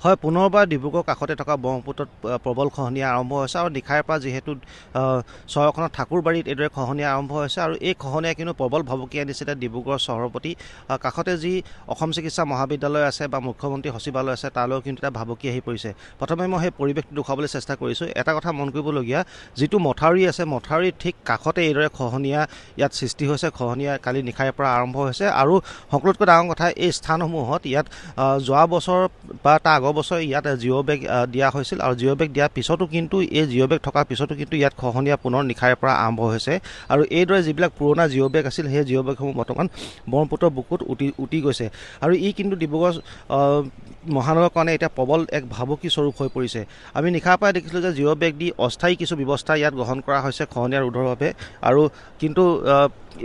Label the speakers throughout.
Speaker 1: হয়, পুনৰবাৰ ডিব্ৰুগড় কাষতে থকা ব্ৰহ্মপুত্ৰত প্ৰবল খহনীয়া আৰম্ভ হৈছে আৰু নিশাৰ পৰা যিহেতু চহৰখনত ঠাকুৰবাৰীত এইদৰে খহনীয়া আৰম্ভ হৈছে আৰু এই খহনীয়াই কিন্তু প্ৰবল ভাবুকি আনিছিলে ডিব্ৰুগড় চহৰৰ প্ৰতি। কাষতে যি অসম চিকিৎসা মহাবিদ্যালয় আছে বা মুখ্যমন্ত্ৰী সচিবালয় আছে তালৈও কিন্তু এটা ভাবুকি আহি পৰিছে। প্ৰথমে মই সেই পৰিৱেশটো দেখুৱাবলৈ চেষ্টা কৰিছোঁ। এটা কথা মন কৰিবলগীয়া, যিটো মথাউৰি আছে মথাউৰিৰ ঠিক কাষতে এইদৰে খহনীয়া ইয়াত সৃষ্টি হৈছে। খহনীয়া কালি নিশাৰ পৰা আৰম্ভ হৈছে আৰু সকলোতকৈ ডাঙৰ কথা, এই স্থানসমূহত ইয়াত যোৱা বছৰ বা তাৰ আগৰ বছৰ ইয়াত জিঅ' বেগ দিয়া হৈছিল আৰু জিঅ' বেগ দিয়াৰ পিছতো কিন্তু এই জিঅ' বেগ থকাৰ পিছতো কিন্তু ইয়াত খহনীয়া পুনৰ নিশাৰে পৰা আৰম্ভ হৈছে আৰু এইদৰে যিবিলাক পুৰণা জিঅ' বেগ আছিল সেই জিঅ' বেগসমূহ বৰ্তমান ব্ৰহ্মপুত্ৰৰ বুকুত উটি গৈছে আৰু ই কিন্তু ডিব্ৰুগড় মহানগৰৰ কাৰণে এতিয়া প্ৰবল এক ভাবুকি স্বৰূপ হৈ পৰিছে। আমি নিশাৰ পৰাই দেখিছিলোঁ যে জিঅ' বেগ দি অস্থায়ী কিছু ব্যৱস্থা ইয়াত গ্ৰহণ কৰা হৈছে খহনীয়া ৰোধৰ বাবে আৰু কিন্তু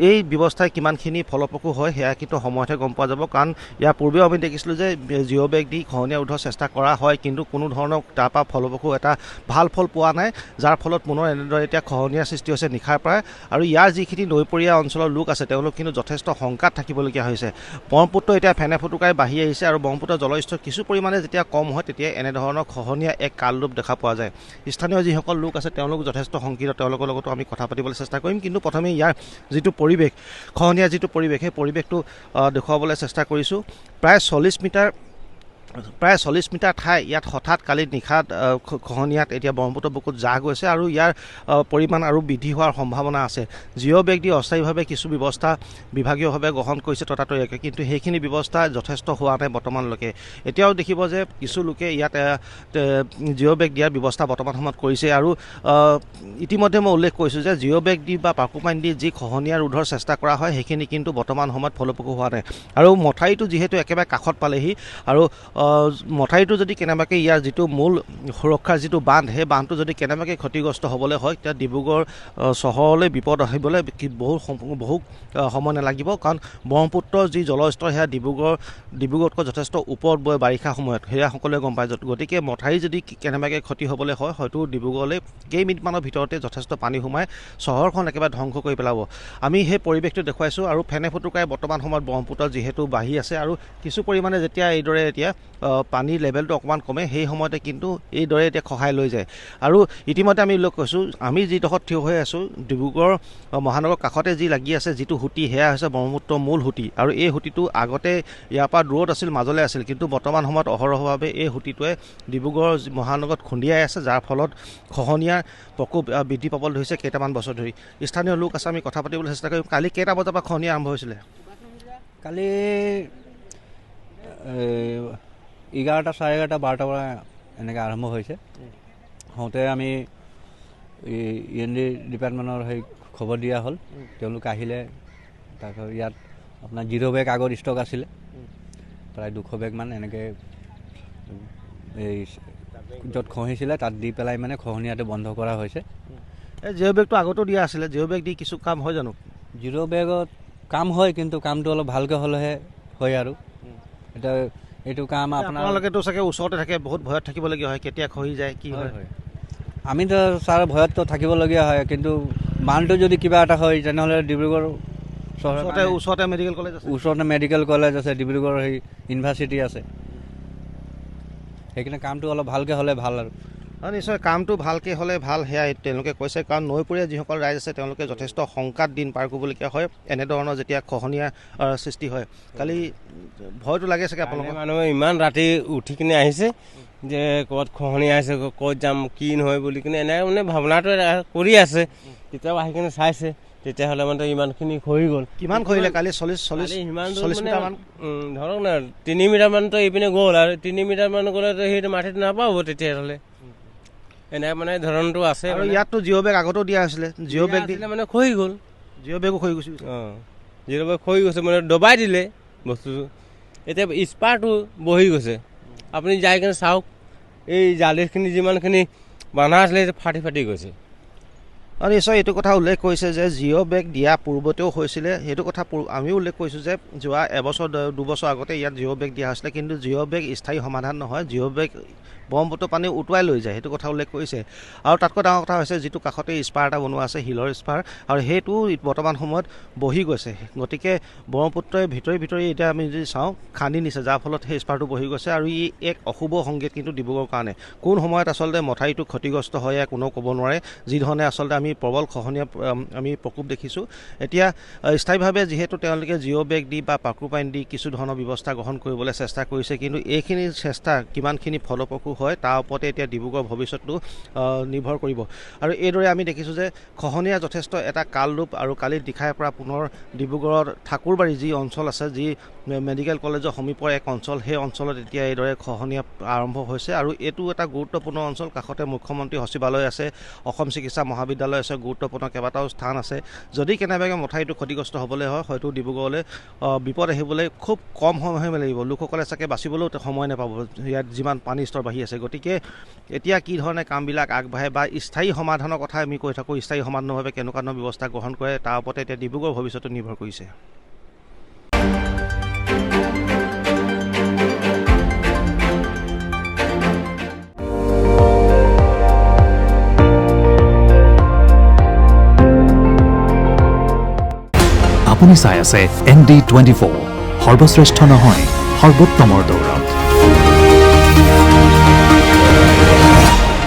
Speaker 1: এই ব্যৱস্থাই কিমানখিনি ফলপ্ৰসূ হয় সেয়া কিন্তু সময়তহে গম পোৱা যাব, কাৰণ ইয়াৰ পূৰ্বেও আমি দেখিছিলোঁ যে জিঅ' বেগ দি খহনীয়া ৰোধৰ চেষ্টা কৰা হয় কিন্তু কোনো ধৰণৰ তাৰপৰা ফলপ্ৰসূ এটা ভাল ফল পোৱা নাই, যাৰ ফলত পুনৰ এনেদৰে এতিয়া খহনীয়াৰ সৃষ্টি হৈছে নিশাৰ পৰাই। আৰু ইয়াৰ যিখিনি নৈপৰীয়া অঞ্চলৰ লোক আছে তেওঁলোক কিন্তু যথেষ্ট শংকাত থাকিবলগীয়া হৈছে। ব্ৰহ্মপুত্ৰ এতিয়া ফেনে ফুটুকাই বাঢ়ি আহিছে আৰু ব্ৰহ্মপুত্ৰৰ জলস্তৰ কিছু পৰিমাণে যেতিয়া কম হয় তেতিয়া এনেধৰণৰ খহনীয়া এক কালৰূপ দেখা পোৱা যায়। স্থানীয় যিসকল লোক আছে তেওঁলোক যথেষ্ট শংকিত, তেওঁলোকৰ লগতো আমি কথা পাতিবলৈ চেষ্টা কৰিম, কিন্তু প্ৰথমে ইয়াৰ যিটো পৰিৱেশ, খহনীয়াৰ যিটো পৰিৱেশ সেই পৰিৱেশটো দেখুৱাবলৈ চেষ্টা কৰিছোঁ। প্ৰায় 40 মিটাৰ ঠাই ইয়াত হঠাৎ কালি নিশাত খহনীয়াত এতিয়া ব্ৰহ্মপুত্ৰ বুকুত জাহ গৈছে আৰু ইয়াৰ পৰিমাণ আৰু বৃদ্ধি হোৱাৰ সম্ভাৱনা আছে। জিঅ' বেগ দি অস্থায়ীভাৱে কিছু ব্যৱস্থা বিভাগীয়ভাৱে গ্ৰহণ কৰিছে ততাতৈয়াকৈ, কিন্তু সেইখিনি ব্যৱস্থা যথেষ্ট হোৱা নাই বৰ্তমানলৈকে। এতিয়াও দেখিব যে কিছু লোকে ইয়াত জিঅ' বেগ দিয়াৰ ব্যৱস্থা বৰ্তমান সময়ত কৰিছে আৰু ইতিমধ্যে মই উল্লেখ কৰিছোঁ যে জিঅ' বেগ দি বা পাকুপাইন দি যি খহনীয়া ৰোধৰ চেষ্টা কৰা হয় সেইখিনি কিন্তু বৰ্তমান সময়ত ফলপ্ৰসূ হোৱা নাই। আৰু মথাউৰিটো যিহেতু একেবাৰে কাষত পালেহি আৰু মথাউৰিটো যদি কেনেবাকৈ ইয়াৰ যিটো মূল সুৰক্ষাৰ যিটো বান্ধ সেই বান্ধটো যদি কেনেবাকৈ ক্ষতিগ্ৰস্ত হ'বলৈ হয় তেতিয়া ডিব্ৰুগড় চহৰলৈ বিপদ আহিবলৈ বহু সময় নালাগিব, কাৰণ ব্ৰহ্মপুত্ৰৰ যি জলস্তৰ সেয়া ডিব্ৰুগড়তকৈ যথেষ্ট ওপৰত বৈ বাৰিষা সময়ত, সেয়া সকলোৱে গম পায়। গতিকে মথাউৰি যদি কেনেবাকৈ ক্ষতি হ'বলৈ হয় হয়তো ডিব্ৰুগড়লৈ কেইমিনিটমানৰ ভিতৰতে যথেষ্ট পানী সোমাই চহৰখন একেবাৰে ধ্বংস কৰি পেলাব। আমি সেই পৰিৱেশটো দেখুৱাইছোঁ আৰু ফেনে ফুটুকাই বৰ্তমান সময়ত ব্ৰহ্মপুত্ৰ যিহেতু বাঢ়ি আছে আৰু কিছু পৰিমাণে যেতিয়া এইদৰে এতিয়া পানীৰ লেভেলটো অকণমান কমে সেই সময়তে কিন্তু এইদৰে এতিয়া খহাই লৈ যায়। আৰু ইতিমধ্যে আমি উল্লেখ কৰিছোঁ, আমি যিডোখৰত থিয় হৈ আছোঁ ডিব্ৰুগড় মহানগৰৰ কাষতে যি লাগি আছে যিটো সুঁতি সেয়া হৈছে ব্ৰহ্মপুত্ৰৰ মূল সুঁতি আৰু এই সুঁতিটো আগতে ইয়াৰ পৰা দূৰত আছিল, মাজলৈ আছিল, কিন্তু বৰ্তমান সময়ত অহৰহভাৱে এই সুঁতিটোৱে ডিব্ৰুগড় মহানগৰত খুন্দিয়াই আছে, যাৰ ফলত খহনীয়াৰ প্ৰকোপ বৃদ্ধি পাবলৈ ধৰিছে কেইটামান বছৰ ধৰি। স্থানীয় লোক আছে, আমি কথা পাতিবলৈ চেষ্টা কৰিম। কালি কেইটা বজাৰ পৰা খহনীয়া আৰম্ভ হৈছিলে?
Speaker 2: কালি 11টা, 11:30, 12টাৰ পৰা এনেকৈ আৰম্ভ হৈছে। হওঁতে আমি END ডিপাৰ্টমেণ্টৰ সেই খবৰ দিয়া হ'ল, তেওঁলোক আহিলে। তাৰপিছত ইয়াত আপোনাৰ 0 বেগ আগত ষ্টক আছিলে, প্ৰায় 200 বেগমান এনেকৈ এই য'ত খহিছিলে তাত দি পেলাই মানে খহনীয়াটো বন্ধ কৰা হৈছে।
Speaker 1: এই জিঅ' বেগটো আগতো দিয়া আছিলে, জিঅ' বেগ দি কিছু কাম হয় জানো?
Speaker 2: 0 বেগত কাম হয়, কিন্তু কামটো অলপ ভালকৈ হ'লেহে হয় আৰু এতিয়া এইটো কাম
Speaker 1: আপোনালোকেতো চাগে ওচৰতে থাকে, বহুত ভয়ত থাকিবলগীয়া হয়, কেতিয়া খহি যায় কি হয়?
Speaker 2: আমিতো ছাৰ ভয়ততো থাকিবলগীয়া হয়, কিন্তু মানটো যদি কিবা এটা হয় তেনেহ'লে ডিব্ৰুগড়
Speaker 1: ওচৰতে মেডিকেল কলেজ আছে,
Speaker 2: ডিব্ৰুগড় সেই ইউনিভাৰ্চিটি আছে, সেইকাৰণে কামটো অলপ ভালকৈ হ'লে ভাল আৰু
Speaker 1: নিশ্চয় কামটো ভালকৈ হ'লে ভাল, সেয়া তেওঁলোকে কৈছে। কাৰণ নৈপৰীয়া যিসকল ৰাইজ আছে তেওঁলোকে যথেষ্ট শংকাত দিন পাৰ কৰিবলগীয়া হয় এনেধৰণৰ যেতিয়া খহনীয়া সৃষ্টি হয়। কালি ভয়টো লাগে চাগে আপোনালোকৰ?
Speaker 3: মানুহে ইমান ৰাতি উঠি কিনে আহিছে যে ক'ত খহনীয়া আহিছে, ক'ত যাম কি নহয় বুলি কিনে এনে মানে ভাৱনাটো কৰি আছে। তেতিয়াও আহি কিনে চাইছে, তেতিয়াহ'লে মানে ইমানখিনি খহি গ'ল।
Speaker 1: কিমান খহিলে কালি? 40 মিটাৰমান
Speaker 3: ধৰক না 3 মিটাৰমানতো এইপিনে গ'ল আৰু 3 মিটাৰমান গ'লেতো সেইটো মাটিত নাপাব তেতিয়াহ'লে, এনে মানে ধৰণটো আছে।
Speaker 1: আৰু ইয়াততো জিঅ' বেগ আগতো দিয়া হৈছিলে, জিঅ' বেগ
Speaker 3: দিলে মানে খহি গ'ল,
Speaker 1: জিঅ' বেগো খহি গৈছে।
Speaker 3: জিঅ' বেগ খহি গৈছে মানে দবাই দিলে বস্তুটো, এতিয়া স্পাৰটো বহি গৈছে। আপুনি যাই কিনে চাওক, এই জালিখিনি যিমানখিনি বান্ধা আছিলে ফাটি গৈছে।
Speaker 1: আৰু নিশ্চয় এইটো কথা উল্লেখ কৰিছে যে জিঅ' বেগ দিয়া পূৰ্বতেও হৈছিলে, সেইটো কথা আমিও উল্লেখ কৰিছোঁ যে যোৱা এবছৰ 2 বছৰ আগতে ইয়াত জিঅ' বেগ দিয়া হৈছিলে, কিন্তু জিঅ' বেগ স্থায়ী সমাধান নহয়, জিঅ' বেগ ব্ৰহ্মপুত্ৰ পানী উটুৱাই লৈ যায়, সেইটো কথা উল্লেখ কৰিছে। আৰু তাতকৈ ডাঙৰ কথা হৈছে যিটো কাষতে স্পাৰ এটা বনোৱা আছে, শিলৰ স্পাৰ, আৰু সেইটো বৰ্তমান সময়ত বহি গৈছে। গতিকে ব্ৰহ্মপুত্ৰই ভিতৰি এতিয়া আমি যদি চাওঁ খান্দি নিছে, যাৰ ফলত সেই স্পাৰটো বহি গৈছে, আৰু ই এক অশুভ সংকেত কিন্তু ডিব্ৰুগড়ৰ কাৰণে। কোন সময়ত আচলতে মথাউৰিটো ক্ষতিগ্ৰস্ত হয় কোনেও ক'ব নোৱাৰে, যিধৰণে আচলতে আমি প্ৰবল খহনীয়া আমি প্ৰকোপ দেখিছোঁ। এতিয়া স্থায়ীভাৱে যিহেতু তেওঁলোকে জিঅ' বেগ দি বা পাকুপাইন দি কিছু ধৰণৰ ব্যৱস্থা গ্ৰহণ কৰিবলৈ চেষ্টা কৰিছে, কিন্তু এইখিনি চেষ্টা কিমানখিনি ফলপ্ৰসূ হয় তাৰ ওপৰতে এতিয়া ডিব্ৰুগড়ৰ ভৱিষ্যতটো নিৰ্ভৰ কৰিব। আৰু এইদৰে আমি দেখিছোঁ যে খহনীয়া যথেষ্ট এটা কালৰূপ, আৰু কালি দিখাৰে পৰা পুনৰ ডিব্ৰুগড়ৰ ঠাকুৰবাৰী যি অঞ্চল আছে, যি মেডিকেল কলেজৰ সমীপৰ এক অঞ্চল, সেই অঞ্চলত এতিয়া এইদৰে খহনীয়া আৰম্ভ হৈছে। আৰু এইটো এটা গুৰুত্বপূৰ্ণ অঞ্চল, কাষতে মুখ্যমন্ত্ৰী সচিবালয় আছে, অসম চিকিৎসা মহাবিদ্যালয় আছে, গুৰুত্বপূৰ্ণ কেইবাটাও স্থান আছে। যদি কেনেবাকৈ মথাউৰিটো ক্ষতিগ্ৰস্ত হ'বলৈ হয়, হয়তো ডিব্ৰুগড়লৈ বিপদ আহিবলৈ খুব কম সময় লাগিব, লোকসকলে চাগে বাচিবলৈও সময় নাপাব ইয়াত যিমান পানীৰ স্তৰ বাঢ়ি আছে। গতিকে এতিয়া কি ধৰণে কামবিলাক আগবাঢ়ে বা স্থায়ী সমাধানৰ কথা আমি কৈ থাকোঁ, স্থায়ী সমাধানভাৱে কেনেকুৱা ধৰণৰ ব্যৱস্থা গ্ৰহণ কৰে তাৰ ওপৰতে এতিয়া ডিব্ৰুগড়ৰ ভৱিষ্যতটো নিৰ্ভৰ কৰিছে।
Speaker 4: আপুনি চাই আছে ND24, সৰ্বশ্ৰেষ্ঠ নহয় সৰ্বোত্তমৰ দৌৰ।